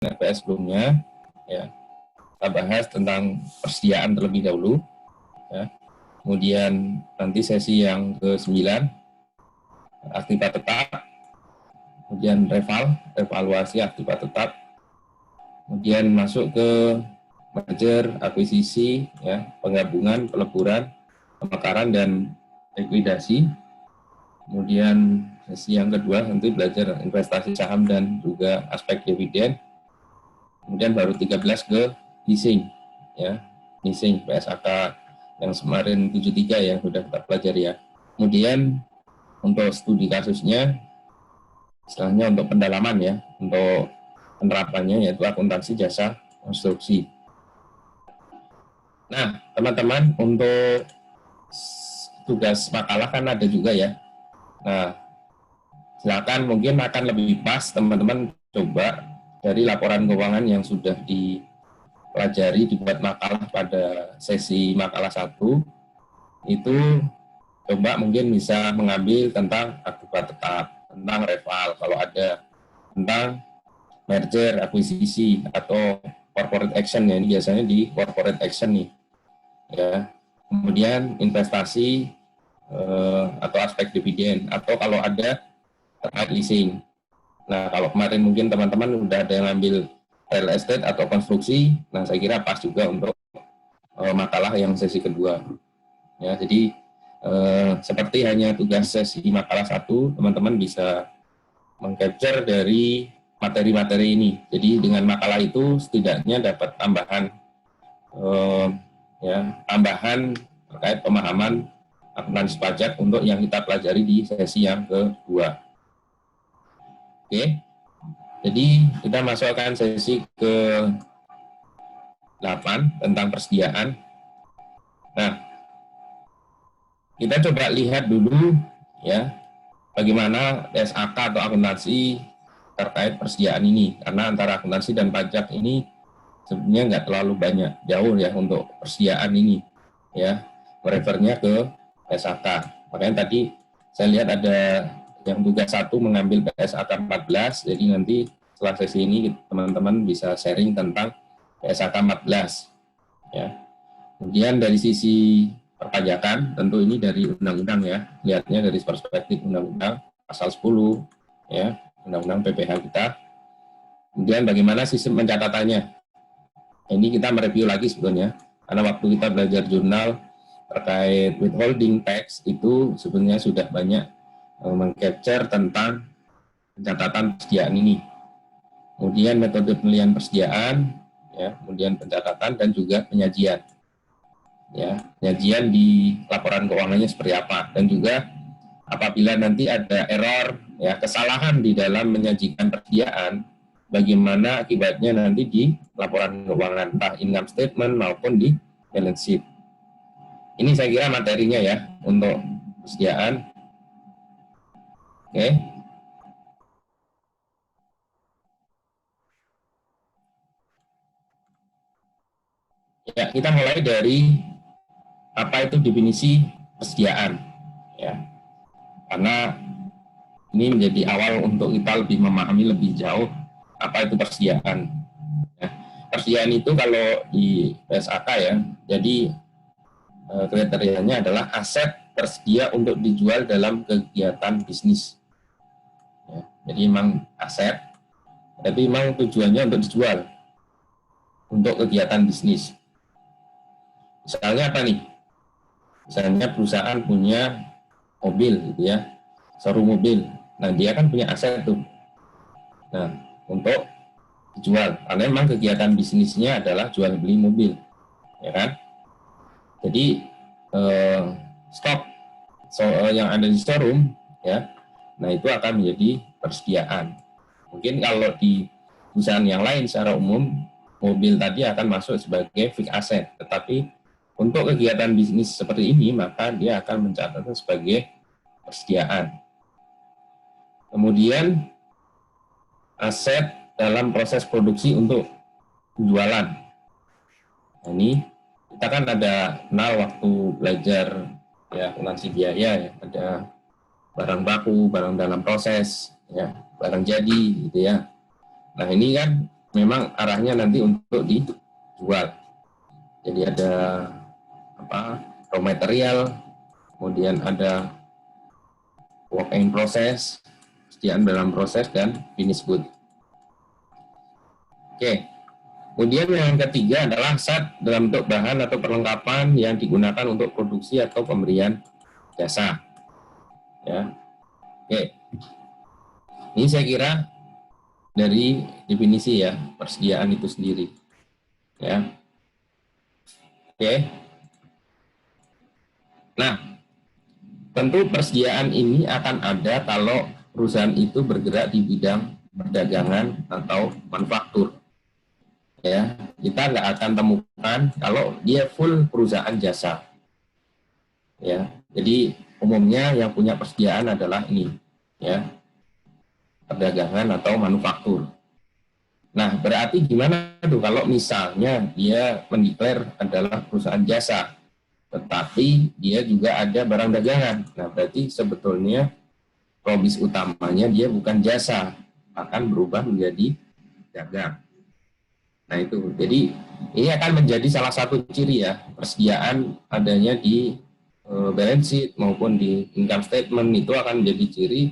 FPS sebelumnya, ya. Kita bahas tentang persediaan terlebih dahulu, ya. Kemudian nanti sesi yang ke-9, aktivitas tetap, kemudian evaluasi aktivitas tetap, kemudian masuk ke merger, akuisisi, ya, penggabungan, peleburan, pemekaran, dan likuidasi. Kemudian sesi yang kedua nanti belajar investasi saham dan juga aspek dividen. Kemudian baru 13 ke leasing, ya, leasing PSAK yang kemarin 73 yang sudah kita pelajari, ya. Kemudian untuk studi kasusnya, istilahnya untuk pendalaman, ya, untuk penerapannya yaitu akuntansi jasa konstruksi. Nah, teman-teman, untuk tugas makalah kan ada juga, ya. Nah, silakan, mungkin akan lebih pas teman-teman coba dari laporan keuangan yang sudah dipelajari, dibuat makalah pada sesi makalah 1, itu coba mungkin bisa mengambil tentang akibat tetap, tentang reval kalau ada, tentang merger, akuisisi, atau corporate action, ya, ini biasanya di corporate action nih, ya. Kemudian investasi atau aspek dividen, atau kalau ada terkait leasing. Nah, kalau kemarin mungkin teman-teman udah ada yang ngambil real estate atau konstruksi, nah saya kira pas juga untuk makalah yang sesi kedua. Ya, jadi seperti hanya tugas sesi makalah 1, teman-teman bisa mengcapture dari materi-materi ini. Jadi dengan makalah itu setidaknya dapat tambahan tambahan terkait pemahaman akuntansi pajak untuk yang kita pelajari di sesi yang kedua. Oke, jadi kita masukkan sesi ke-8 tentang persediaan. Nah, kita coba lihat dulu, ya, bagaimana SAK atau akuntansi terkait persediaan ini, karena antara akuntansi dan pajak ini sebenarnya nggak terlalu banyak jauh, ya, untuk persediaan ini, ya, refernya ke SAK. Makanya tadi saya lihat ada yang tugas 1 mengambil PSAK 14, jadi nanti setelah sesi ini teman-teman bisa sharing tentang PSAK 14, ya. Kemudian dari sisi perpajakan, tentu ini dari undang-undang, ya, lihatnya dari perspektif undang-undang pasal 10, ya, undang-undang PPH kita. Kemudian bagaimana sistem pencatatannya, ini kita mereview lagi sebetulnya, karena waktu kita belajar jurnal terkait withholding tax itu sebenarnya sudah banyak mengcapture tentang pencatatan persediaan ini. Kemudian metode penilaian persediaan, ya, kemudian pencatatan dan juga penyajian. Ya, penyajian di laporan keuangannya seperti apa, dan juga apabila nanti ada error, ya, kesalahan di dalam menyajikan persediaan, bagaimana akibatnya nanti di laporan keuangan, entah income statement maupun di balance sheet. Ini saya kira materinya, ya, untuk persediaan. Oke. Ya, kita mulai dari apa itu definisi persediaan, ya. Karena ini menjadi awal untuk kita lebih memahami lebih jauh apa itu persediaan. Ya, persediaan itu kalau di PSAK, ya, jadi kriterianya adalah aset tersedia untuk dijual dalam kegiatan bisnis. Ya, jadi memang aset, tapi memang tujuannya untuk dijual untuk kegiatan bisnis. Misalnya apa nih? Misalnya perusahaan punya mobil, gitu, ya, showroom mobil. Nah, dia kan punya aset tuh. Nah, untuk dijual, karena memang kegiatan bisnisnya adalah jual beli mobil, ya kan? Jadi stok yang ada di showroom, ya, nah itu akan menjadi persediaan. Mungkin kalau di perusahaan yang lain secara umum mobil tadi akan masuk sebagai fixed asset, tetapi untuk kegiatan bisnis seperti ini maka dia akan mencatatnya sebagai persediaan. Kemudian aset dalam proses produksi untuk penjualan. Nah, ini kita kan ada kenal waktu belajar, ya, akuntansi biaya, ya, ada barang baku, barang dalam proses, ya, barang jadi, gitu, ya. Nah, ini kan memang arahnya nanti untuk dijual. Jadi ada raw material, kemudian ada work in process, persediaan dalam proses, dan finish good. Oke. Kemudian yang ketiga adalah SAT dalam bentuk bahan atau perlengkapan yang digunakan untuk produksi atau pemberian jasa. Ya. Oke. Ini saya kira dari definisi ya, persediaan itu sendiri. Ya. Oke. Nah, tentu persediaan ini akan ada kalau perusahaan itu bergerak di bidang perdagangan atau manufaktur. Ya, kita nggak akan temukan kalau dia full perusahaan jasa. Ya, jadi umumnya yang punya persediaan adalah ini, ya, perdagangan atau manufaktur. Nah, berarti gimana tuh kalau misalnya dia mendeklar adalah perusahaan jasa, tetapi dia juga ada barang dagangan. Nah, berarti sebetulnya probis utamanya dia bukan jasa, akan berubah menjadi dagang. Nah itu, jadi ini akan menjadi salah satu ciri ya, persediaan adanya di balance sheet maupun di income statement itu akan menjadi ciri,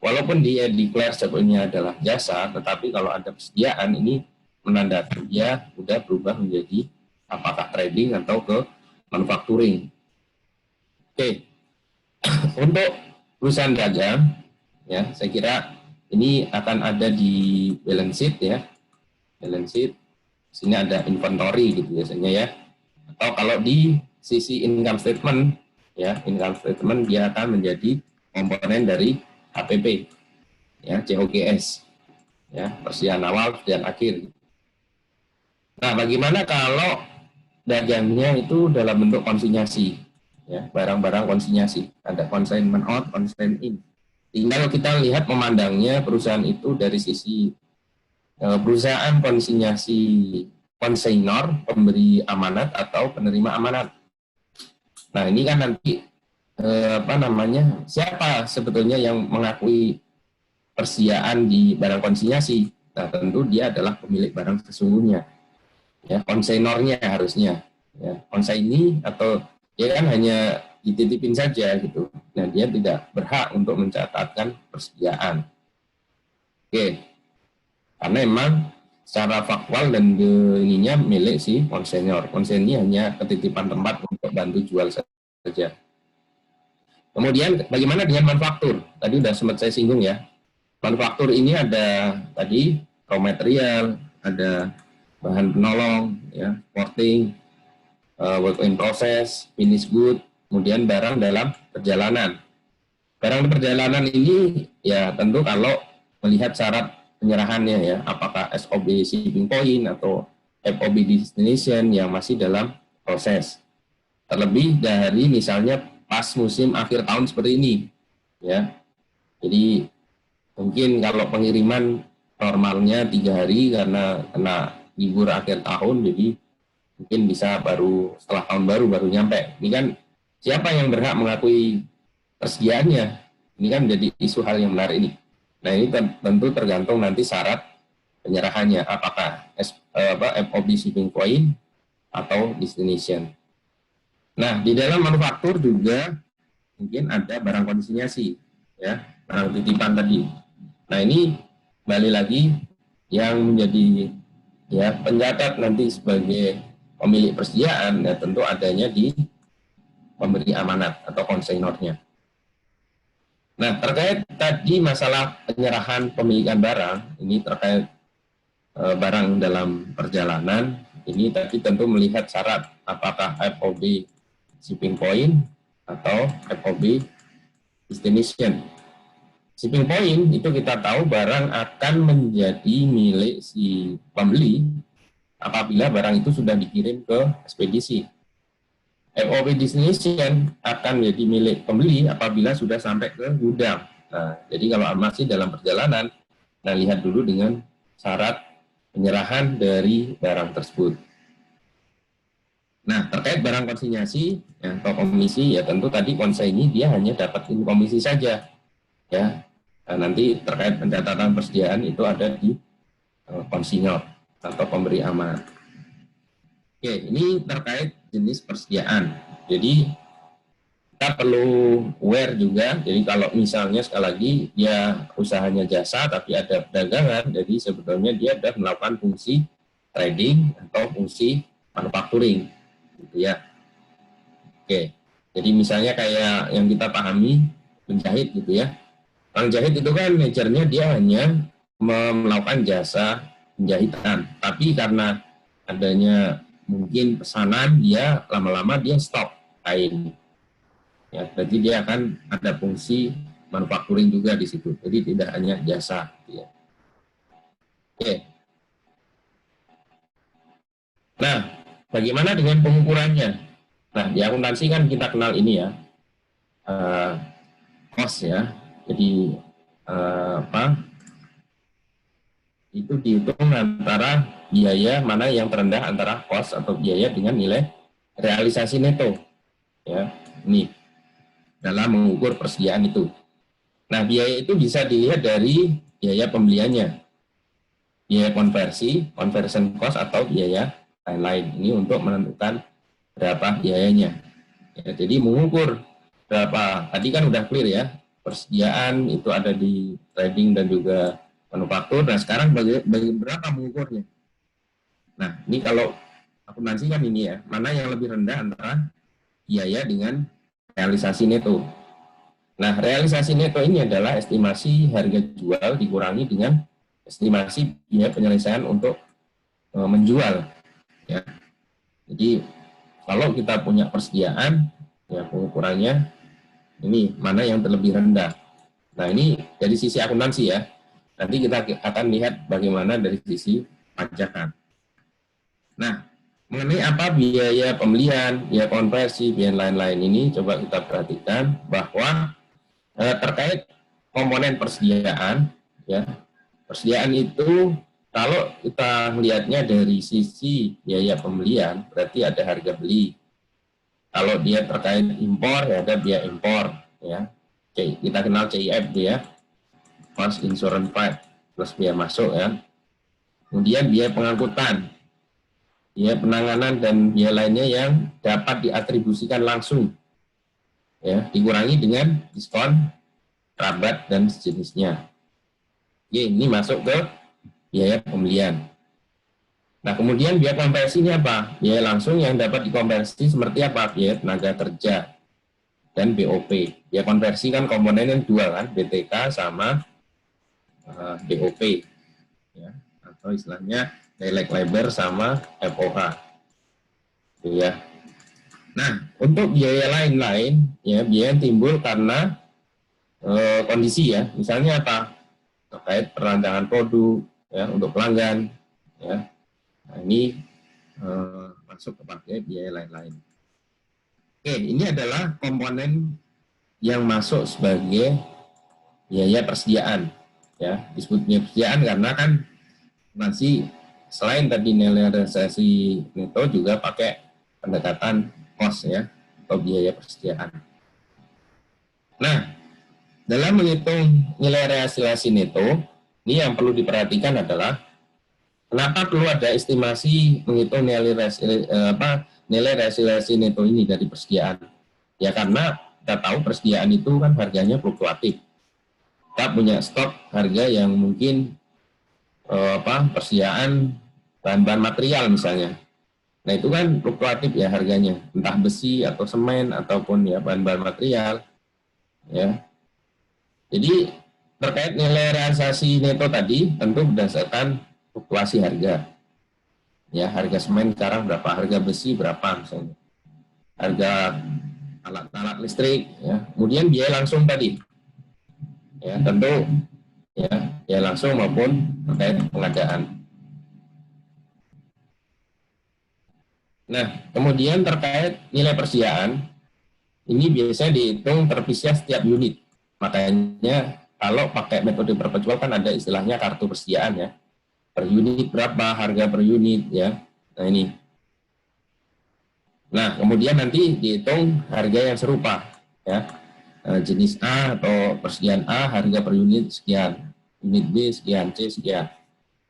walaupun dia declare sebetulnya adalah jasa, tetapi kalau ada persediaan ini menandakan dia sudah berubah menjadi apakah trading atau ke manufacturing. Oke, untuk perusahaan dagang, ya saya kira ini akan ada di balance sheet ya, balance sheet. Sini ada inventory gitu biasanya ya. Atau kalau di sisi income statement ya, income statement dia akan menjadi komponen dari HPP ya, COGS ya, persediaan awal dan akhir. Nah, bagaimana kalau dagangnya itu dalam bentuk konsinyasi ya, barang-barang konsinyasi, ada consignment out, consignment in. Tinggal kita lihat memandangnya perusahaan itu dari sisi perusahaan konsinyasi, konsignor, pemberi amanat atau penerima amanat. Nah ini kan nanti siapa sebetulnya yang mengakui persediaan di barang konsinyasi? Nah tentu dia adalah pemilik barang sesungguhnya, ya, konsainornya harusnya, ya, konsaini atau dia kan hanya dititipin saja gitu. Nah dia tidak berhak untuk mencatatkan persediaan. Oke. Karena memang secara faktual dan ininya milik si konsenyor. Konsennya hanya ketitipan tempat untuk bantu jual saja. Kemudian bagaimana dengan manufaktur? Tadi sudah sempat saya singgung ya. Manufaktur ini ada tadi raw material, ada bahan penolong, ya, porting, work in process, finish good, kemudian barang dalam perjalanan. Barang di perjalanan ini ya tentu kalau melihat syarat penyerahannya ya, apakah SOB shipping point atau FOB destination yang masih dalam proses. Terlebih dari misalnya pas musim akhir tahun seperti ini, ya. Jadi mungkin kalau pengiriman normalnya 3 hari karena kena libur akhir tahun, jadi mungkin bisa baru setelah tahun baru nyampe. Ini kan siapa yang berhak mengakui persediaannya? Ini kan menjadi isu hal yang menarik ini. Nah ini tentu tergantung nanti syarat penyerahannya, apakah FOB shipping point atau destination. Nah di dalam manufaktur juga mungkin ada barang konsinyasi, ya, barang titipan tadi. Nah ini balik lagi yang menjadi ya pencatat nanti sebagai pemilik persediaan ya tentu adanya di pemberi amanat atau konsainornya. Nah, terkait tadi masalah penyerahan pemilikan barang, ini terkait barang dalam perjalanan, ini tadi tentu melihat syarat apakah FOB shipping point atau FOB destination. Shipping point itu kita tahu barang akan menjadi milik si pembeli apabila barang itu sudah dikirim ke ekspedisi. FOB destination akan menjadi milik pembeli apabila sudah sampai ke gudang. Nah, jadi kalau masih dalam perjalanan, nah lihat dulu dengan syarat penyerahan dari barang tersebut. Nah, terkait barang konsinyasi ya, atau komisi, ya tentu tadi konsaini dia hanya dapat komisi saja. Ya, nah, nanti terkait pencatatan persediaan itu ada di konsinyor. atau pemberi amanat. Oke, ini terkait jenis persediaan. Jadi kita perlu aware juga. Jadi kalau misalnya sekali lagi dia usahanya jasa tapi ada perdagangan, jadi sebetulnya dia sudah melakukan fungsi trading atau fungsi manufacturing, gitu ya. Oke, jadi misalnya kayak yang kita pahami penjahit gitu ya. Penjahit itu kan nature-nya dia hanya melakukan jasa penjahitan, tapi karena adanya mungkin pesanan dia lama-lama dia stok kain. Ya, berarti dia akan ada fungsi manufacturing juga di situ. Jadi tidak hanya jasa. Ya. Oke. Nah, bagaimana dengan pengukurannya? Nah, di akuntansi kan kita kenal ini ya, cost ya. Jadi itu dihitung antara biaya mana yang terendah antara cost atau biaya dengan nilai realisasi neto. Ya, ini dalam mengukur persediaan itu. Nah, biaya itu bisa dilihat dari biaya pembeliannya, biaya konversi, conversion cost, atau biaya lain-lain. Ini untuk menentukan berapa biayanya. Ya, jadi mengukur berapa, tadi kan udah clear ya, persediaan itu ada di trading dan juga manufaktur. Nah, sekarang berapa mengukurnya? Nah, ini kalau akuntansi kan ini ya, mana yang lebih rendah antara biaya dengan realisasi neto. Nah, realisasi neto ini adalah estimasi harga jual dikurangi dengan estimasi biaya penyelesaian untuk menjual. Ya. Jadi, kalau kita punya persediaan, ya pengukurannya ini mana yang terlebih rendah. Nah, ini dari sisi akuntansi ya. Nanti kita akan lihat bagaimana dari sisi pajakan. Nah, mengenai apa biaya pembelian, biaya konversi, biaya lain-lain ini, coba kita perhatikan bahwa terkait komponen persediaan, ya persediaan itu kalau kita melihatnya dari sisi biaya pembelian, berarti ada harga beli. Kalau dia terkait impor, ya ada biaya impor, ya kita kenal CIF ya, cost insurance price plus biaya masuk ya. Kemudian biaya pengangkutan, biaya penanganan dan biaya lainnya yang dapat diatribusikan langsung, ya dikurangi dengan diskon, rabat dan sejenisnya. Oke, ini masuk ke biaya pembelian. Nah, kemudian biaya konversi ini apa? Biaya langsung yang dapat dikonversi seperti apa? Biaya tenaga kerja dan BOP. Biaya konversi kan komponennya dua kan, BTK sama BOP, ya, atau istilahnya direct labor sama FOH. Ya. Nah, untuk biaya lain-lain, ya biaya yang timbul karena kondisi ya, misalnya apa? Terkait perancangan produk, ya untuk pelanggan, ya. Nah, ini masuk kepada biaya lain-lain. Oke, ini adalah komponen yang masuk sebagai biaya persediaan, ya disebut biaya persediaan karena kan masih selain tadi nilai realisasi neto juga pakai pendekatan cost ya atau biaya persediaan. Nah, dalam menghitung nilai realisasi neto, ini yang perlu diperhatikan adalah kenapa perlu ada estimasi menghitung nilai realisasi neto ini dari persediaan. Ya karena kita tahu persediaan itu kan harganya fluktuatif. Kita punya stok harga yang mungkin persediaan bahan-bahan material misalnya. Nah itu kan fluktuatif ya harganya, entah besi atau semen ataupun ya bahan-bahan material. Ya. Jadi terkait nilai realisasi neto tadi tentu berdasarkan fluktuasi harga. Ya, harga semen sekarang berapa, harga besi berapa misalnya. Harga alat-alat listrik ya. Kemudian biaya langsung tadi. Ya, tentu ya, biaya langsung maupun terkait pengadaan. Nah, kemudian terkait nilai persediaan ini biasanya dihitung terpisah setiap unit. Makanya kalau pakai metode perpetual kan ada istilahnya kartu persediaan ya. Per unit berapa, harga per unit ya. Nah ini. Nah kemudian nanti dihitung harga yang serupa ya. Jenis A atau persediaan A harga per unit sekian, unit B sekian, C sekian.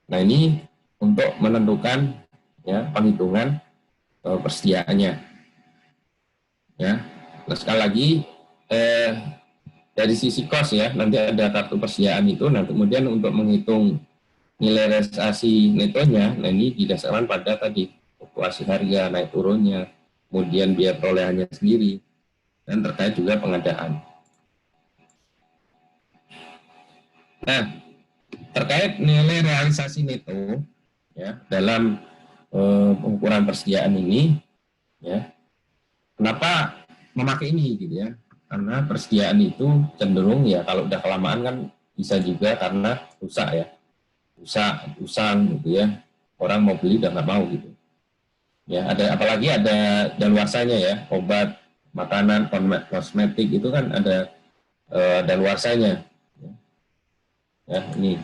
Nah ini untuk menentukan ya penghitungan persediaannya. Ya, nah, sekali lagi dari sisi cost ya, nanti ada kartu persediaan itu, nah kemudian untuk menghitung nilai realisasi netonya, nah ini didasarkan pada tadi fluktuasi harga, naik turunnya, kemudian biaya perolehannya sendiri, dan terkait juga pengadaan. Nah, terkait nilai realisasi neto ya dalam pengukuran persediaan ini, ya kenapa memakai ini gitu ya? Karena persediaan itu cenderung ya kalau udah kelamaan kan bisa juga karena rusak ya, usang gitu ya. Orang mau beli udah nggak mau gitu. Ya ada apalagi ada daluarsanya ya, obat, makanan, kosmetik itu kan ada daluarsanya. Ya ini.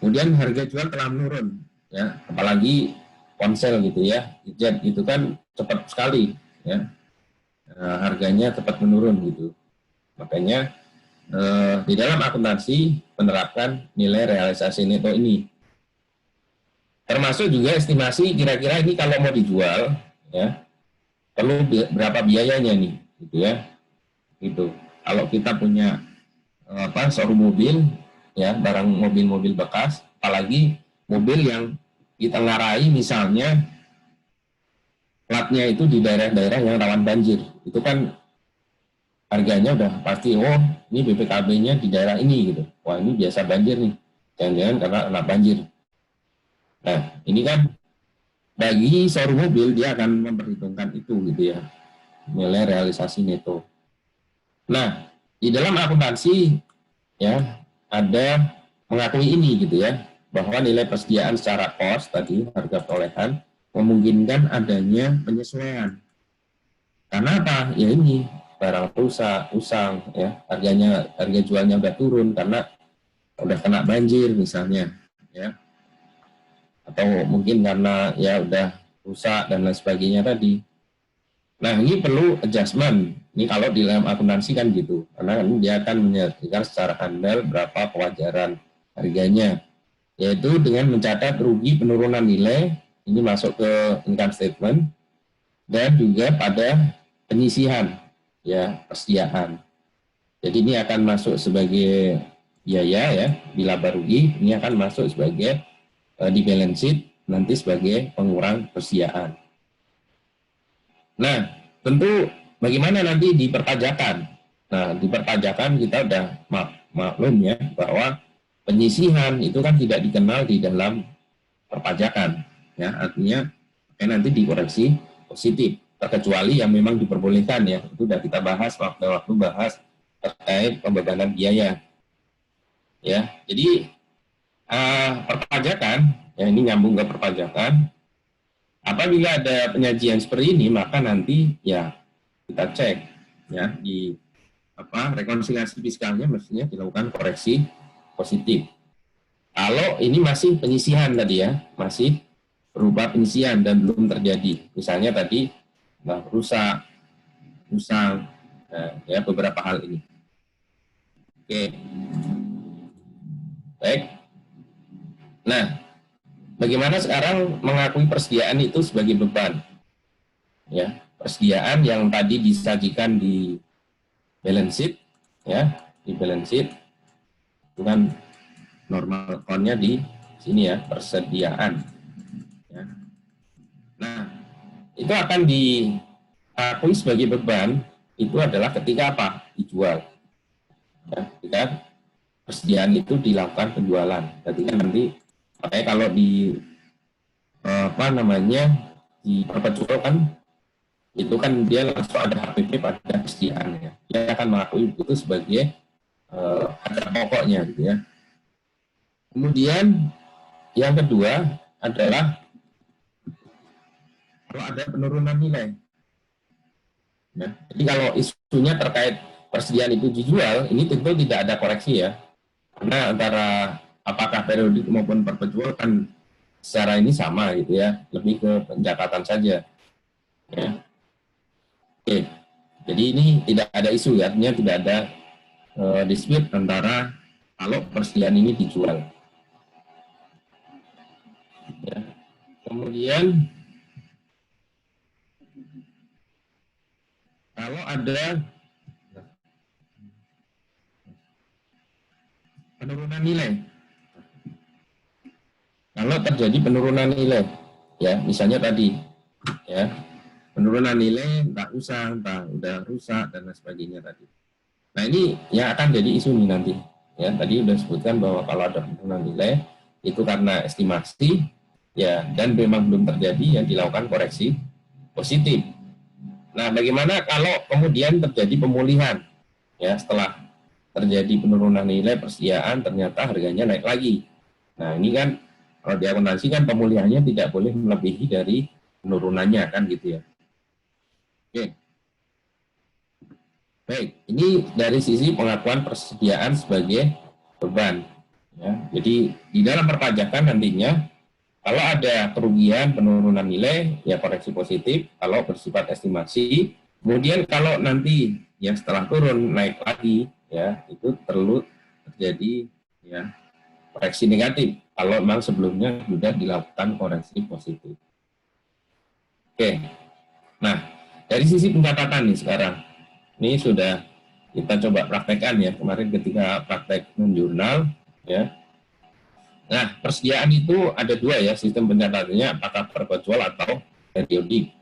Kemudian harga jual telah menurun ya, apalagi ponsel gitu ya, gadget itu kan cepat sekali ya. Harganya cepat menurun gitu. Makanya di dalam akuntansi menerapkan nilai realisasi neto ini. Termasuk juga estimasi kira-kira ini kalau mau dijual ya perlu berapa biayanya nih gitu ya. Gitu. Kalau kita punya showroom mobil ya, barang mobil-mobil bekas, apalagi mobil yang kita ngarai misalnya platnya itu di daerah-daerah yang rawan banjir. Itu kan harganya udah pasti, oh ini BPKB-nya di daerah ini gitu. Wah ini biasa banjir nih, jangan-jangan karena kena banjir. Nah ini kan bagi showroom mobil dia akan memperhitungkan itu gitu ya, nilai realisasi neto. Nah di dalam akuntansi ya ada mengakui ini gitu ya, bahwa nilai persediaan secara cost tadi harga perolehan memungkinkan adanya penyesuaian. Karena apa? Ya ini barang rusak, usang, ya harga jualnya udah turun karena udah kena banjir misalnya, ya, atau mungkin karena ya udah rusak dan lain sebagainya tadi. Nah ini perlu adjustment. Ini kalau di dalam akuntansi kan gitu, karena dia akan menyatakan secara handal berapa kewajaran harganya, yaitu dengan mencatat rugi penurunan nilai ini masuk ke income statement dan juga pada penyisihan ya persediaan. Jadi ini akan masuk sebagai biaya ya di laba rugi, ini akan masuk sebagai di balance sheet nanti sebagai pengurang persediaan. Nah, tentu bagaimana nanti di perpajakan? Nah, di perpajakan kita udah maklum ya bahwa penyisihan itu kan tidak dikenal di dalam perpajakan ya, artinya nanti dikoreksi positif terkecuali yang memang diperbolehkan ya, itu sudah kita bahas waktu bahas terkait pembebanan biaya ya. Jadi perpajakan ya, ini nyambung ke perpajakan, apabila ada penyajian seperti ini maka nanti ya kita cek ya di rekonsiliasi fiskalnya mestinya dilakukan koreksi positif. Kalau ini masih penyisihan tadi ya, masih berupa penyisihan dan belum terjadi, misalnya tadi rusak, usang, ya beberapa hal ini. Oke, baik. Nah, bagaimana sekarang mengakui persediaan itu sebagai beban? Ya, persediaan yang tadi disajikan di balance sheet, ya di balance sheet itu kan normal account-nya di sini ya, persediaan. Ya. Nah, itu akan diakui sebagai beban itu adalah ketika apa? Dijual. Ya, ketika persediaan itu dilakukan penjualan. Jadi kan nanti makanya kalau di diperjualkan itu kan dia langsung ada HPP pada persediaannya. Dia akan mengakui itu sebagai harga pokoknya gitu ya. Kemudian yang kedua adalah kalau ada penurunan nilai. Ya. Jadi kalau isunya terkait persediaan itu dijual, ini tentu tidak ada koreksi ya. Karena antara apakah periodik maupun perpetual kan secara ini sama gitu ya, lebih ke pencatatan saja. Ya. Oke. Jadi ini tidak ada isu ya, artinya tidak ada dispute antara kalau persediaan ini dijual. Ya. Kemudian kalau ada penurunan nilai, kalau terjadi penurunan nilai, ya misalnya tadi, ya penurunan nilai entah usang, entah udah rusak dan lain sebagainya tadi. Nah ini yang akan jadi isu nih nanti. Ya tadi udah sebutkan bahwa kalau ada penurunan nilai itu karena estimasi, ya dan memang belum terjadi yang dilakukan koreksi positif. Nah bagaimana kalau kemudian terjadi pemulihan, ya setelah terjadi penurunan nilai persediaan ternyata harganya naik lagi. Nah ini kan kalau di akuntansi kan pemulihannya tidak boleh melebihi dari penurunannya kan gitu ya. Oke. Baik, ini dari sisi pengakuan persediaan sebagai beban. Ya, jadi di dalam perpajakan nantinya kalau ada kerugian penurunan nilai ya koreksi positif kalau bersifat estimasi. Kemudian kalau nanti yang setelah turun naik lagi ya itu perlu terjadi ya koreksi negatif kalau memang sebelumnya sudah dilakukan koreksi positif. Oke, nah dari sisi pencatatan nih sekarang. Ini sudah kita coba praktekkan ya kemarin ketika praktek non-jurnal ya. Nah persediaan itu ada dua ya sistem pencatatannya apakah perpetual atau periodik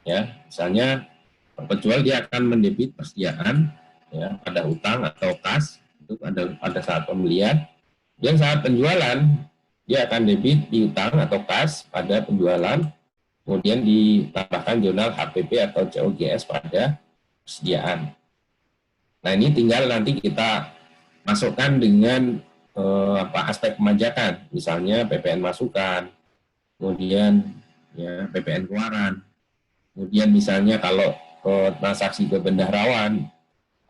ya. Misalnya perpetual dia akan mendebit persediaan ya pada utang atau kas itu pada saat pembelian. Dan saat penjualan dia akan debit di utang atau kas pada penjualan. Kemudian ditambahkan jurnal HPP atau COGS pada persediaan. Nah ini tinggal nanti kita masukkan dengan aspek pemajakan, misalnya PPN masukan, kemudian ya PPN keluaran, kemudian misalnya kalau transaksi ke bendaharawan,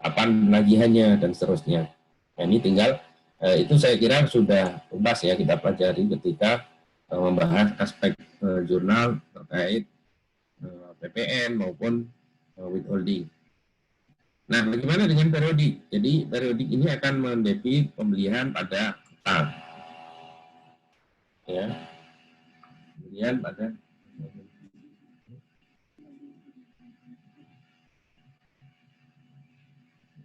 kapan penagihannya dan seterusnya. Nah ini tinggal itu saya kira sudah tuntas ya kita pelajari ketika membahas aspek jurnal terkait PPN maupun withholding. Nah, bagaimana dengan periodik? Jadi, periodik ini akan mendebit pembelian pada utang. Ya. Kemudian pada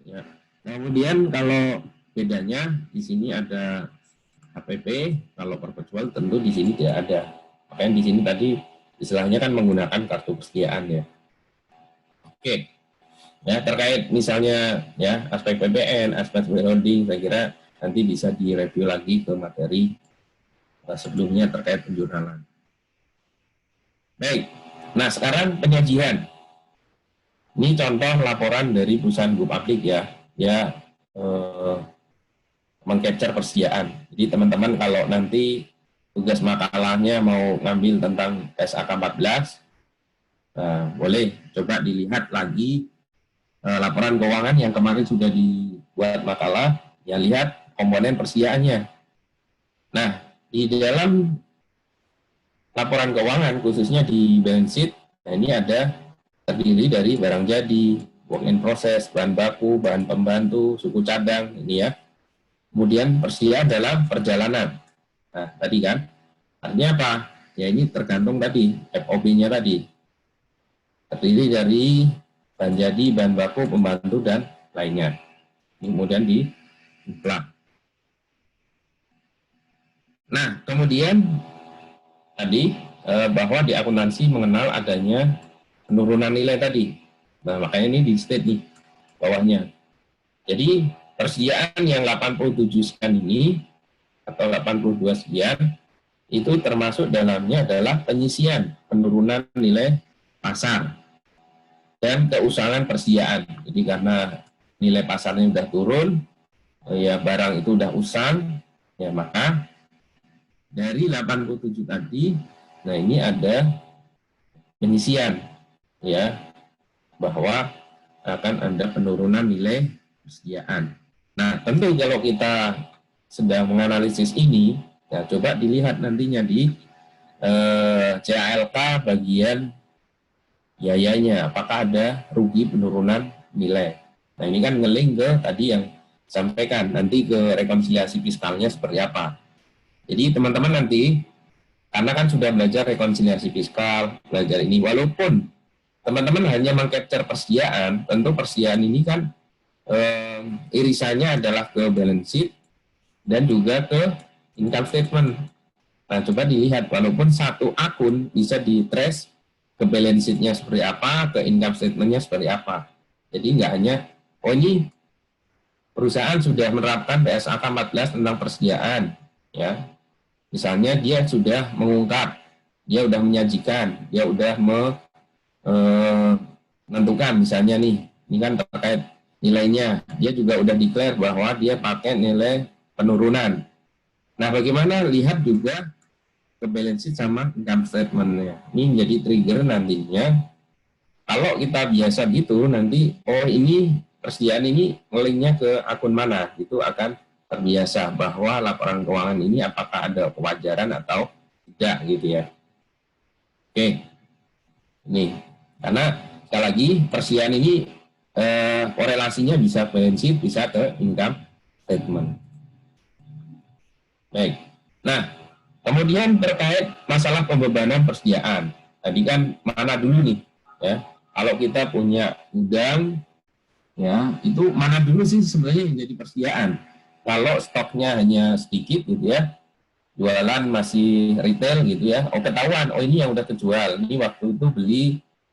ya. Kemudian kalau bedanya di sini ada HPP, kalau perpetual tentu di sini tidak ada. Makanya di sini tadi istilahnya kan menggunakan kartu persediaan ya. Oke. Ya, terkait misalnya ya aspek PPN, aspek withholding, saya kira nanti bisa direview lagi ke materi sebelumnya terkait penjurnalan. Baik, nah sekarang penyajian. Ini contoh laporan dari perusahaan Go Public ya, ya mengcapture persediaan. Jadi teman-teman kalau nanti tugas makalahnya mau ngambil tentang SAK 14, boleh coba dilihat lagi laporan keuangan yang kemarin sudah dibuat makalah, ya lihat komponen persediaannya. Nah, di dalam laporan keuangan, khususnya di balance sheet, nah ini ada terdiri dari barang jadi, work in process, bahan baku, bahan pembantu, suku cadang, ini ya. Kemudian persediaan dalam perjalanan. Nah, tadi kan, artinya apa? Ya ini tergantung tadi, FOB-nya tadi. Terdiri dari bahan jadi, bahan baku, pembantu, dan lainnya. Ini kemudian diplak. Nah, kemudian tadi bahwa di akuntansi mengenal adanya penurunan nilai tadi. Nah, makanya ini di state nih bawahnya. Jadi, persediaan yang 87 sekian ini, atau 82 sekian, itu termasuk dalamnya adalah penyisian penurunan nilai pasar dan keusangan persediaan. Jadi karena nilai pasarnya sudah turun, ya barang itu sudah usang, ya maka dari 87 tadi, nah ini ada penyisian, ya bahwa akan ada penurunan nilai persediaan. Nah tentu kalau kita sedang menganalisis ini, ya coba dilihat nantinya di CALK bagian biayanya, apakah ada rugi penurunan nilai. Nah ini kan ngeling ke tadi yang sampaikan, nanti ke rekonsiliasi fiskalnya seperti apa. Jadi teman-teman nanti Karena kan sudah belajar rekonsiliasi fiskal, belajar ini. Walaupun teman-teman hanya mengcapture persediaan, tentu persediaan ini kan irisannya adalah ke balance sheet dan juga ke income statement. Nah, coba dilihat, walaupun satu akun bisa di-trace ke balance sheet-nya seperti apa, ke income statement-nya seperti apa. Jadi nggak hanya, oh ini perusahaan sudah menerapkan PSAK 14 tentang persediaan, ya. Misalnya dia sudah mengungkap, dia sudah menyajikan, dia sudah menentukan, misalnya nih, ini kan terkait nilainya, dia juga sudah declare bahwa dia pakai nilai penurunan. Nah, bagaimana lihat juga ke balance sheet sama income statement-nya. Ini menjadi trigger nantinya. Kalau kita biasa gitu, nanti, oh ini persediaan ini nge-linknya ke akun mana, itu akan terbiasa bahwa laporan keuangan ini apakah ada kewajaran atau tidak gitu ya. Oke, ini karena sekali lagi persediaan ini korelasinya bisa balance sheet, bisa ke income statement. Baik, nah kemudian terkait masalah pembebanan persediaan, tadi kan mana dulu nih ya, kalau kita punya gudang ya, itu mana dulu sih sebenarnya yang jadi persediaan. Kalau stoknya hanya sedikit gitu ya, jualan masih retail gitu ya, oh ketahuan, oh ini yang udah kejual, ini waktu itu beli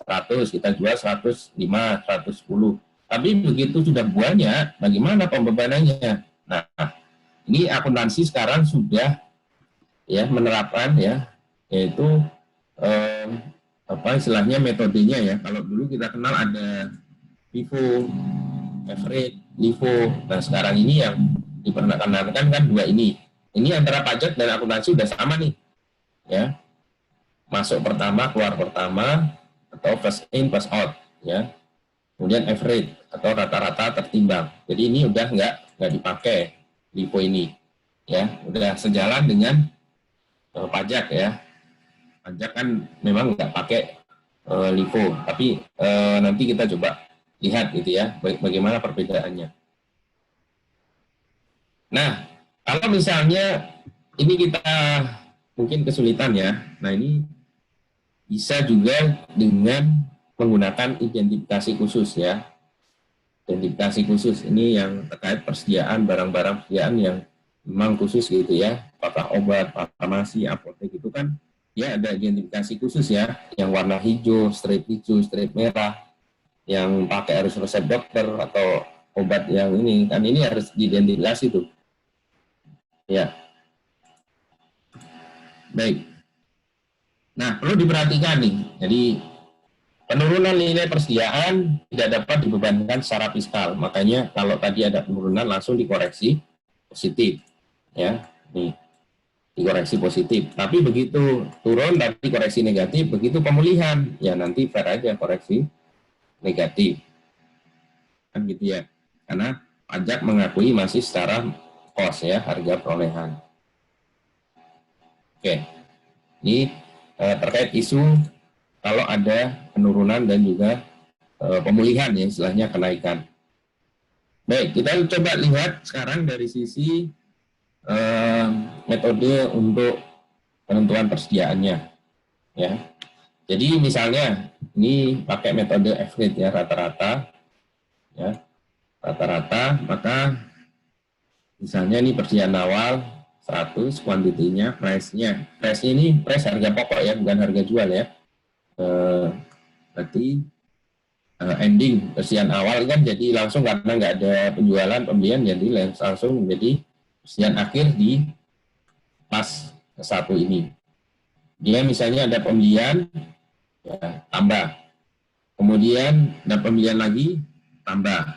100, kita jual 105, 110. Tapi begitu sudah banyak, bagaimana pembebanannya? Nah, ini akuntansi sekarang sudah ya menerapkan ya, yaitu apa istilahnya metodenya ya. Kalau dulu kita kenal ada FIFO, average, LIFO. Nah, sekarang ini yang diperkenalkan kan dua ini. Ini antara pajak dan akuntansi sudah sama nih. Ya. Masuk pertama, keluar pertama, atau first in, first out. Ya. Kemudian average, atau rata-rata tertimbang. Jadi ini udah nggak dipakai LIFO ini. Ya, udah sejalan dengan pajak ya. Pajak kan memang nggak pakai LIFO. Tapi nanti kita coba lihat gitu ya, bagaimana perbedaannya. Nah, kalau misalnya ini kita mungkin kesulitan ya, nah ini bisa juga dengan menggunakan identifikasi khusus ya. Identifikasi khusus ini yang terkait persediaan barang-barang persediaan yang memang khusus gitu ya, apakah obat, farmasi, apotek itu kan ya ada identifikasi khusus ya, yang warna hijau, strip merah, yang pakai harus resep dokter atau obat yang ini kan ini harus diidentifikasi tuh ya. Baik, nah perlu diperhatikan nih, jadi penurunan nilai persediaan tidak dapat dibebankan secara fiskal, makanya kalau tadi ada penurunan langsung dikoreksi positif ya, nih dikoreksi positif. Tapi begitu turun tadi koreksi negatif, begitu pemulihan ya nanti fair aja koreksi negatif kan gitu ya, karena pajak mengakui masih secara cost ya, harga perolehan. Oke, ini terkait isu kalau ada penurunan dan juga pemulihan ya, istilahnya kenaikan. Baik, kita coba lihat sekarang dari sisi metode untuk penentuan persediaannya ya. Jadi misalnya ini pakai metode average ya, rata-rata ya, rata-rata, maka misalnya ini persediaan awal 100, kuantitinya, price-nya ini price harga pokok ya, bukan harga jual ya. Berarti ending persediaan awal kan jadi langsung karena nggak ada penjualan pembelian, jadi langsung menjadi persediaan akhir di pas satu ini. Dia misalnya ada pembelian ya, tambah, kemudian ada pembelian lagi tambah.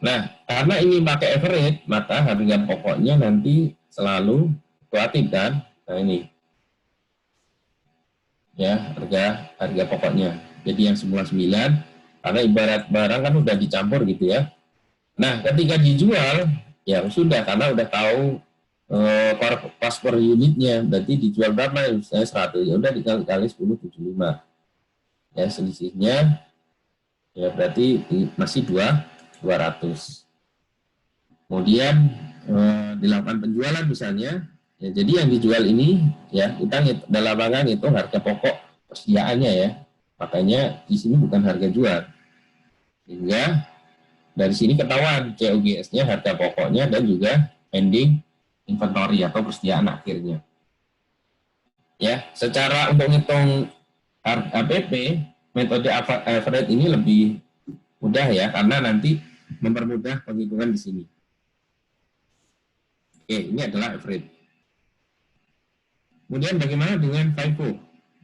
Nah, karena ini pakai average, maka harga pokoknya nanti selalu fluktuatif kan. Nah ini ya, harga pokoknya. Jadi yang semula 9, karena ibarat barang kan udah dicampur gitu ya. Nah, ketika dijual ya sudah, karena udah tahu cost per unitnya, berarti dijual berapa, misalnya 100, ya udah dikali 10,75 ya, selisihnya ya berarti masih 200. Kemudian dilakukan penjualan misalnya Ya, jadi yang dijual ini ya kita dalam rangka itu harga pokok persediaannya ya. Makanya di sini bukan harga jual. Sehingga dari sini ketahuan COGS-nya harga pokoknya dan juga ending inventory atau persediaan akhirnya. Ya, secara untuk ngitung APP, metode average ini lebih mudah ya karena nanti mempermudah penghitungan di sini. Oke, ini adalah average. Kemudian bagaimana dengan FIFO?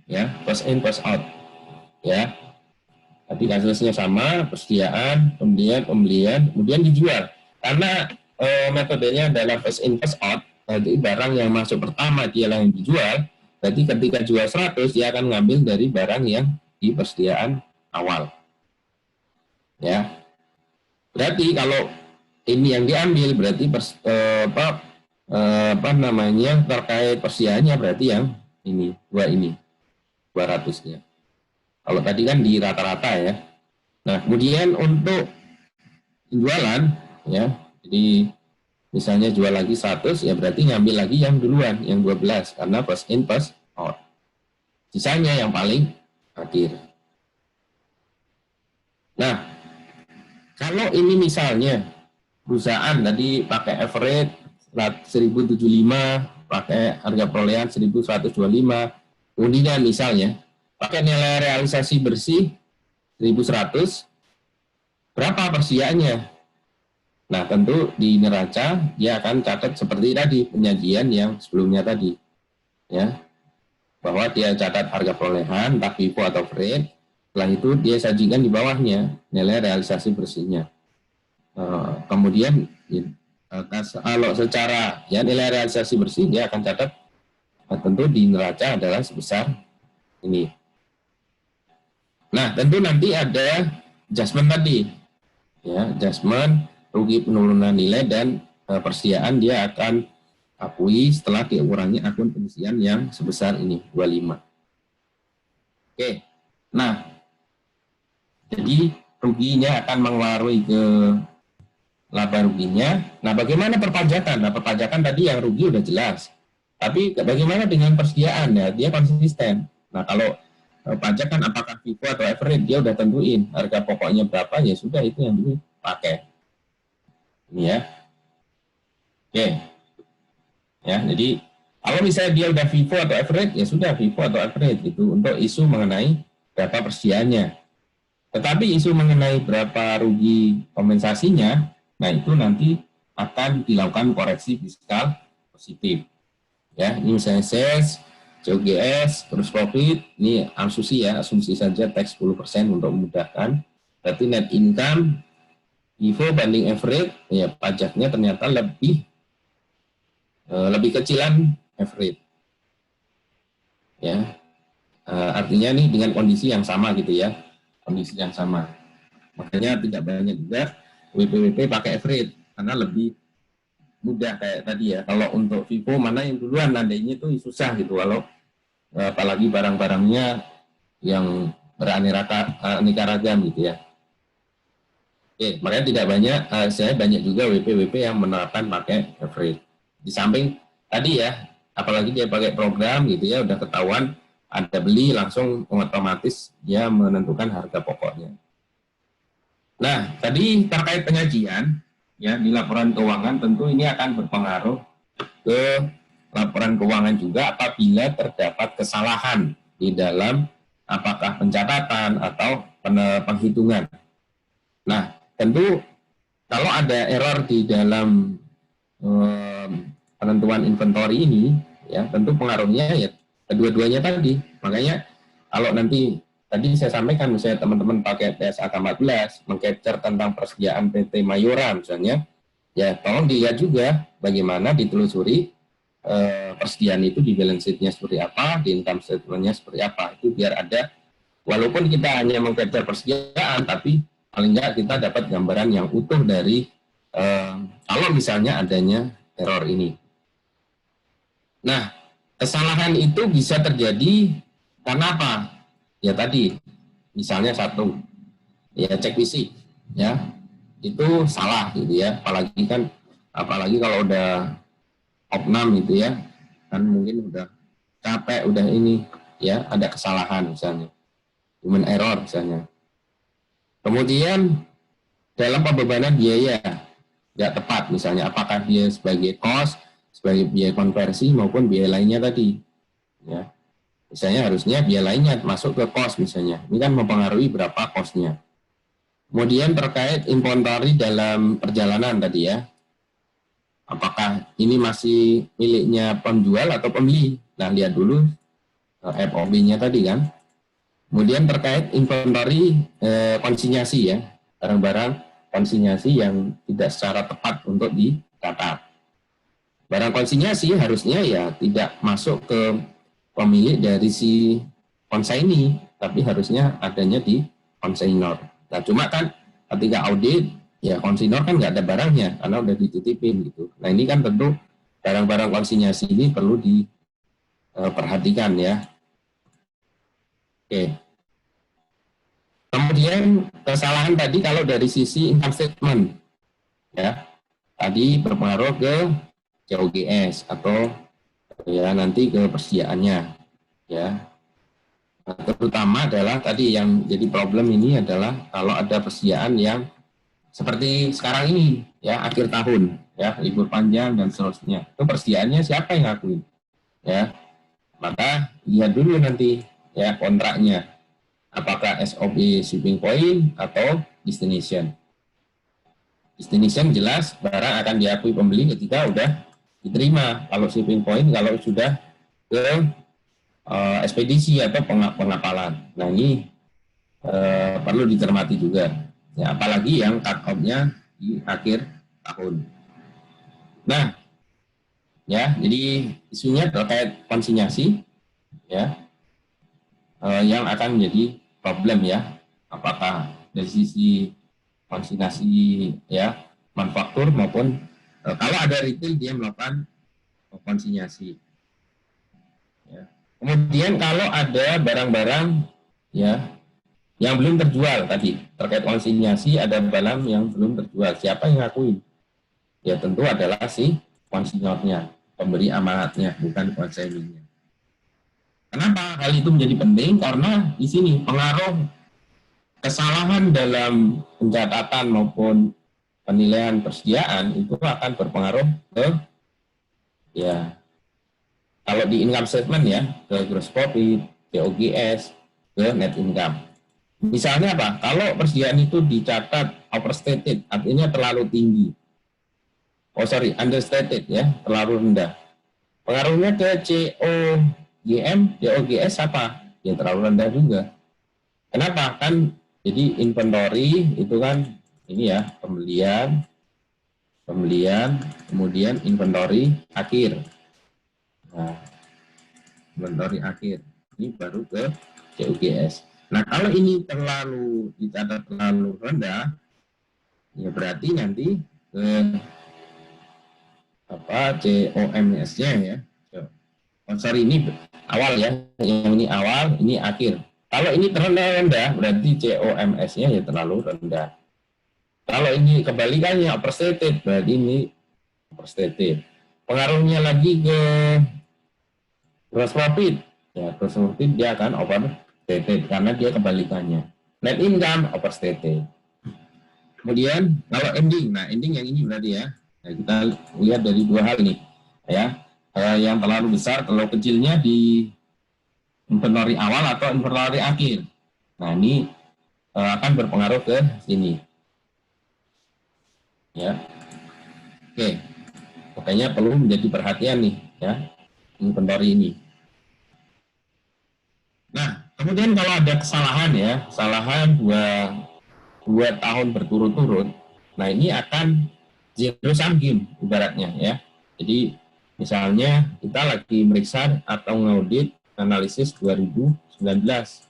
Ya, cost in, cost out. Ya, tadi kasusnya sama, persediaan, kemudian pembelian, kemudian dijual. Karena metodenya adalah cost in, cost out, jadi barang yang masuk pertama dialah yang dijual, berarti ketika jual 100, dia akan ngambil dari barang yang di persediaan awal. Ya, berarti kalau ini yang diambil, berarti terkait persediaannya berarti yang ini, 200-nya. Kalau tadi kan di rata-rata ya. Nah, kemudian untuk penjualan ya, jadi misalnya jual lagi 100 ya berarti ngambil lagi yang duluan, yang 12 karena first in first out. Sisanya yang paling akhir. Nah, kalau ini misalnya perusahaan tadi pakai average 1075, pakai harga perolehan 1125, kemudian misalnya pakai nilai realisasi bersih 1100, berapa persediaannya? Nah, tentu di neraca dia akan catat seperti tadi penyajian yang sebelumnya tadi, ya, bahwa dia catat harga perolehan, entah FIFO atau freight. Setelah itu dia sajikan di bawahnya nilai realisasi bersihnya. Kemudian kalau secara ya nilai realisasi bersih dia akan catat tentu di neraca adalah sebesar ini. Nah, tentu nanti ada adjustment tadi, ya, adjustment rugi penurunan nilai dan persediaan dia akan akui setelah dikurangi akun pengisian yang sebesar ini 25. Oke, nah jadi ruginya akan mengaruhi ke laba ruginya. Nah, bagaimana perpajakan? Nah, perpajakan tadi yang rugi udah jelas. Tapi bagaimana dengan persediaan ya? Dia konsisten. Nah, kalau pajak kan apakah FIFO atau average dia udah tentuin harga pokoknya berapa ya sudah itu yang dipakai. Ini ya. Oke. Ya, jadi kalau misalnya dia udah FIFO atau average ya sudah FIFO atau average itu untuk isu mengenai berapa persediaannya. Tetapi isu mengenai berapa rugi kompensasinya, nah itu nanti akan dilakukan koreksi fiskal positif. Ya, ini misalnya sales, COGS, terus profit, ini asumsi saja tax 10% untuk memudahkan. Berarti net income, FIFO banding average, ya pajaknya ternyata lebih kecilan average. Ya, artinya nih dengan kondisi yang sama gitu ya, kondisi yang sama. Makanya tidak banyak juga WPWP pakai average karena lebih mudah kayak tadi ya. Kalau untuk FIFO mana yang duluan nandainya itu susah gitu. Kalau apalagi barang-barangnya yang beraneka ragam gitu ya. Oke, makanya tidak banyak, saya banyak juga WPWP yang menerapkan pakai average. Di samping tadi ya, apalagi dia pakai program gitu ya, udah ketahuan ada beli langsung otomatis dia menentukan harga pokoknya. Nah, tadi terkait penyajian ya di laporan keuangan tentu ini akan berpengaruh ke laporan keuangan juga apabila terdapat kesalahan di dalam apakah pencatatan atau penghitungan. Nah, tentu kalau ada error di dalam penentuan inventory ini, ya tentu pengaruhnya ya kedua-duanya tadi. Makanya kalau nanti tadi saya sampaikan misalnya teman-teman pakai TSAK 14 mengcapture tentang persediaan PT Mayora misalnya, ya tolong dilihat juga bagaimana ditelusuri persediaan itu di balance sheet-nya seperti apa, di income statement-nya seperti apa. Itu biar ada, walaupun kita hanya mengcapture persediaan, tapi paling nggak kita dapat gambaran yang utuh dari kalau misalnya adanya error ini. Nah, kesalahan itu bisa terjadi karena apa? Ya tadi, misalnya satu, ya cek fisik, ya itu salah gitu ya. Apalagi kalau udah opnam gitu ya, kan mungkin udah capek, udah ini ya, ada kesalahan misalnya, human error misalnya. Kemudian dalam pembebanan biaya nggak tepat misalnya, apakah dia sebagai cost, sebagai biaya konversi maupun biaya lainnya tadi ya. Misalnya harusnya biaya lainnya masuk ke cost misalnya, ini kan mempengaruhi berapa costnya. Kemudian terkait inventory dalam perjalanan tadi ya, apakah ini masih miliknya penjual atau pembeli. Nah, lihat dulu FOB-nya tadi kan. Kemudian terkait inventory konsinyasi ya, barang-barang konsinyasi yang tidak secara tepat untuk dicatat. Barang konsinyasi harusnya ya tidak masuk ke pemilik dari si konsaini, tapi harusnya adanya di konsignor. Nah, cuma kan ketika audit, ya konsignor kan nggak ada barangnya, karena udah dititipin gitu. Nah, ini kan tentu barang-barang konsinyasi ini perlu diperhatikan ya. Oke. Kemudian kesalahan tadi kalau dari sisi income statement, ya, tadi berpengaruh ke COGS atau ya nanti ke persediaannya, ya. Nah, terutama adalah tadi yang jadi problem ini adalah kalau ada persediaan yang seperti sekarang ini, ya akhir tahun, ya libur panjang dan seterusnya. Itu persediaannya siapa yang ngakuin, ya. Maka lihat dulu nanti ya kontraknya. Apakah SOP shipping point atau destination. Destination jelas barang akan diakui pembeli ketika udah diterima. Kalau shipping point kalau sudah ke ekspedisi atau pengapalan. Nah, ini perlu dicermati juga. Ya, apalagi yang cut off-nya di akhir tahun. Nah, ya, jadi isunya terkait konsinyasi ya, yang akan menjadi problem ya, apakah dari sisi konsinyasi ya manufaktur maupun kalau ada retail dia melakukan konsinyasi ya. Kemudian kalau ada barang-barang ya yang belum terjual tadi terkait konsinyasi, ada barang yang belum terjual, siapa yang ngakuin? Ya tentu adalah si konsignornya, pemberi amanatnya, bukan konsinyurnya. Kenapa hal itu menjadi penting? Karena di sini pengaruh kesalahan dalam pencatatan maupun penilaian persediaan itu akan berpengaruh ke ya kalau di income statement ya ke gross profit, COGS, ke net income. Misalnya apa? Kalau persediaan itu dicatat overstated, artinya terlalu tinggi. Understated ya, terlalu rendah. Pengaruhnya ke COGS apa? Ya terlalu rendah juga. Kenapa? Kan jadi inventory itu kan ini ya, pembelian, kemudian inventory akhir. Nah, inventory akhir. Ini baru ke COGS. Nah, kalau ini dicatat terlalu rendah, ya berarti nanti ke COMS-nya ya. Ini awal ya, yang ini awal, ini akhir. Kalau ini terlalu rendah, berarti COMS-nya ya terlalu rendah. Kalau ini kebalikannya overstated, berarti ini overstated. Pengaruhnya lagi ke gross profit. Ya, gross profit dia akan overstated karena dia kebalikannya. Net income overstated. Kemudian kalau ending, nah ending yang ini berarti ya. Nah, kita lihat dari dua hal ini, ya. Yang terlalu besar, terlalu kecilnya di inventory awal atau inventory akhir. Nah, ini akan berpengaruh ke sini. Ya. Oke. Makanya perlu menjadi perhatian nih, ya, inventory ini. Nah, kemudian kalau ada kesalahan ya, kesalahan dua tahun berturut-turut, nah ini akan zero sum game ibaratnya ya. Jadi misalnya kita lagi meriksa atau ngaudit analisis 2019, 2018,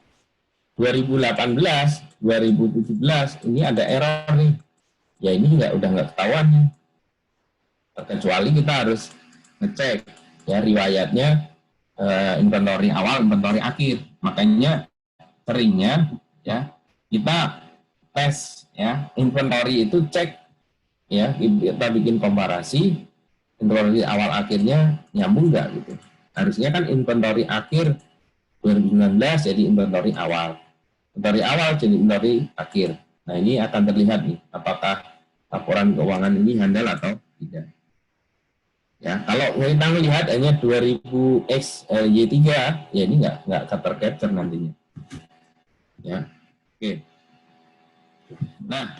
2017 ini ada error nih. Ya ini udah nggak ketahuan nih. Kecuali kita harus ngecek ya riwayatnya inventory awal, inventory akhir. Makanya seringnya ya kita tes ya inventory itu cek ya, kita bikin komparasi inventory awal akhirnya nyambung nggak gitu. Harusnya kan inventory akhir 2019 jadi inventory awal. Inventory awal jadi inventory akhir. Nah, ini akan terlihat nih, apakah laporan keuangan ini handal atau tidak. Ya, kalau kita melihat hanya 2000 X Y3, ya ini nggak tercapture nantinya. Ya, oke. Nah,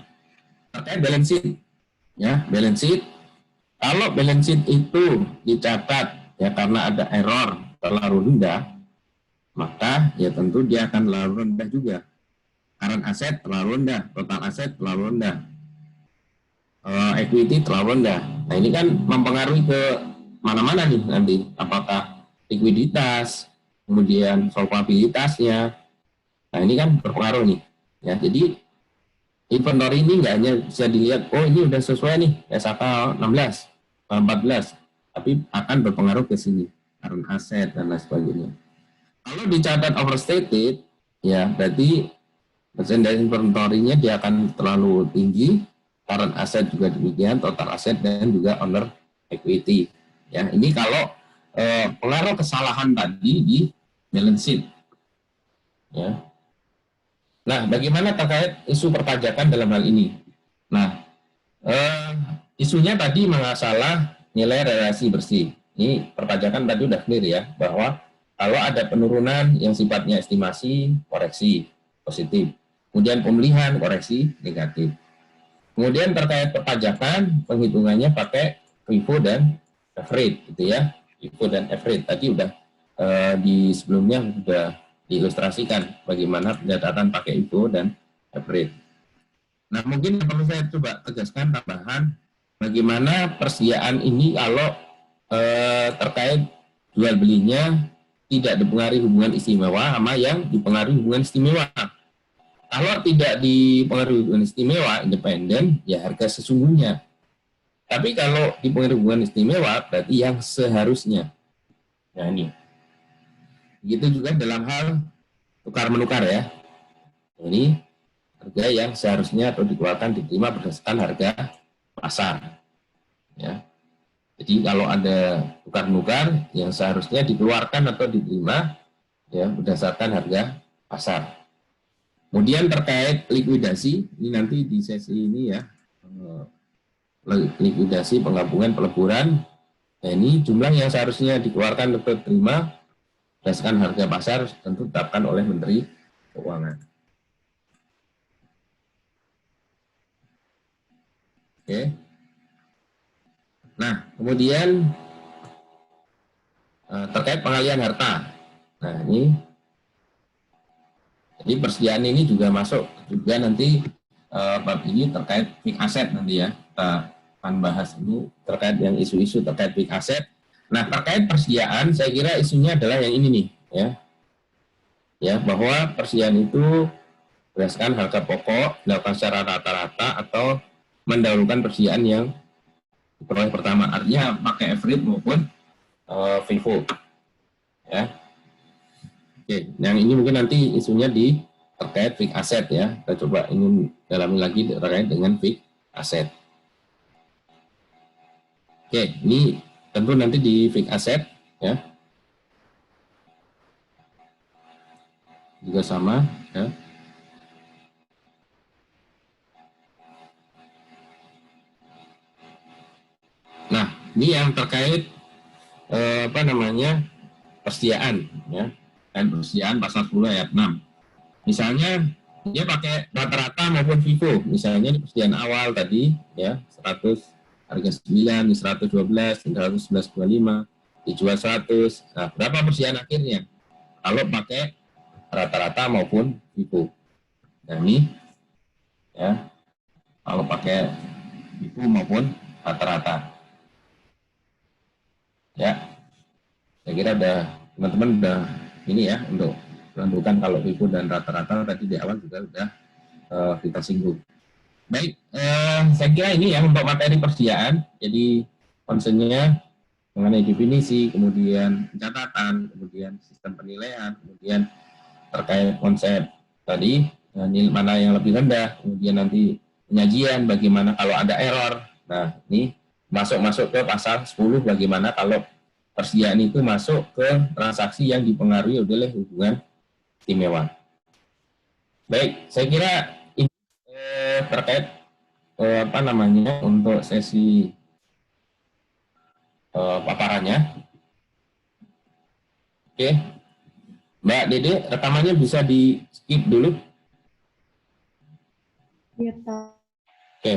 terkait balance sheet, ya balance sheet. Kalau balance sheet itu dicatat ya karena ada error terlalu rendah, maka ya tentu dia akan terlalu rendah juga. Current aset terlalu rendah, total aset terlalu rendah, equity terlalu rendah. Nah, ini kan mempengaruhi ke mana-mana nih nanti, apakah likuiditas, kemudian solvabilitasnya. Nah, ini kan berpengaruh nih. Ya, jadi inventory ini nggak hanya bisa dilihat, oh ini udah sesuai nih SAK 16, 14, tapi akan berpengaruh ke sini, current aset dan lain sebagainya. Kalau dicatat overstated, ya berarti persentasenya inventory-nya dia akan terlalu tinggi, current aset juga demikian, total aset dan juga owner equity. Ya, ini kalau pengaruh kesalahan tadi di balance sheet. Ya. Nah, bagaimana terkait isu perpajakan dalam hal ini? Nah, isunya tadi masalah nilai realisasi bersih. Ini perpajakan tadi udah clear ya, bahwa kalau ada penurunan yang sifatnya estimasi, koreksi, positif. Kemudian pemulihan, koreksi, negatif. Kemudian terkait perpajakan, penghitungannya pakai FIFO dan average, gitu ya. FIFO dan average tadi udah di sebelumnya sudah diilustrasikan bagaimana pencatatan pakai FIFO dan average. Nah, mungkin perlu saya coba tegaskan tambahan bagaimana persediaan ini kalau terkait jual belinya tidak dipengaruhi hubungan istimewa sama yang dipengaruhi hubungan istimewa. Kalau tidak dipengaruhi hubungan istimewa independen, ya harga sesungguhnya. Tapi kalau dipengaruhi hubungan istimewa, berarti yang seharusnya. Nah, ini. Begitu juga dalam hal tukar-menukar ya. Ini harga yang seharusnya atau dikeluarkan diterima berdasarkan harga pasar. Ya. Jadi kalau ada tukar-menukar yang seharusnya dikeluarkan atau diterima ya berdasarkan harga pasar. Kemudian terkait likuidasi, ini nanti di sesi ini ya, likuidasi penggabungan peleburan, nah ini jumlah yang seharusnya dikeluarkan atau diterima berdasarkan harga pasar tentu ditetapkan oleh Menteri Keuangan. Oke. Nah, kemudian terkait pengalihan harta. Nah, ini jadi persediaan ini juga masuk juga nanti bab ini terkait fixed asset nanti ya. Kita akan bahas ini terkait yang isu-isu terkait fixed asset. Nah, terkait persediaan saya kira isunya adalah yang ini nih ya. Ya, bahwa persediaan itu berdasarkan harga pokok dilakukan secara rata-rata atau mendahulukan persediaan yang diperoleh pertama, artinya pakai average maupun FIFO ya. Oke, yang ini mungkin nanti isunya di terkait fixed asset ya. Kita coba ingin dalami lagi terkait dengan fixed asset. Oke, ini tentu nanti di fixed asset ya. Juga sama ya. Nah, ini yang terkait persediaan ya, dan persediaan pasal 10 ayat 6. Misalnya dia pakai rata-rata maupun FIFO, misalnya di persediaan awal tadi ya 100 harga 9, 112, 111,25, dijual 100. Nah, berapa persediaan akhirnya kalau pakai rata-rata maupun FIFO? Nah, ini ya kalau pakai FIFO maupun rata-rata. Ya, saya kira teman-teman udah ini ya untuk menentukan kalau FIFO dan rata-rata tadi di awal juga sudah kita singgung. Baik, saya kira ini ya untuk materi persediaan. Jadi concernnya mengenai definisi, kemudian pencatatan, kemudian sistem penilaian, kemudian terkait konsep tadi mana yang lebih rendah, kemudian nanti penyajian bagaimana kalau ada error. Nah, ini masuk ke pasal 10 bagaimana kalau persediaan itu masuk ke transaksi yang dipengaruhi oleh hubungan istimewa. Baik, saya kira ini terkait untuk sesi paparannya. Oke, Mbak Dede, rekamannya bisa di skip dulu. Iya, Pak. Oke.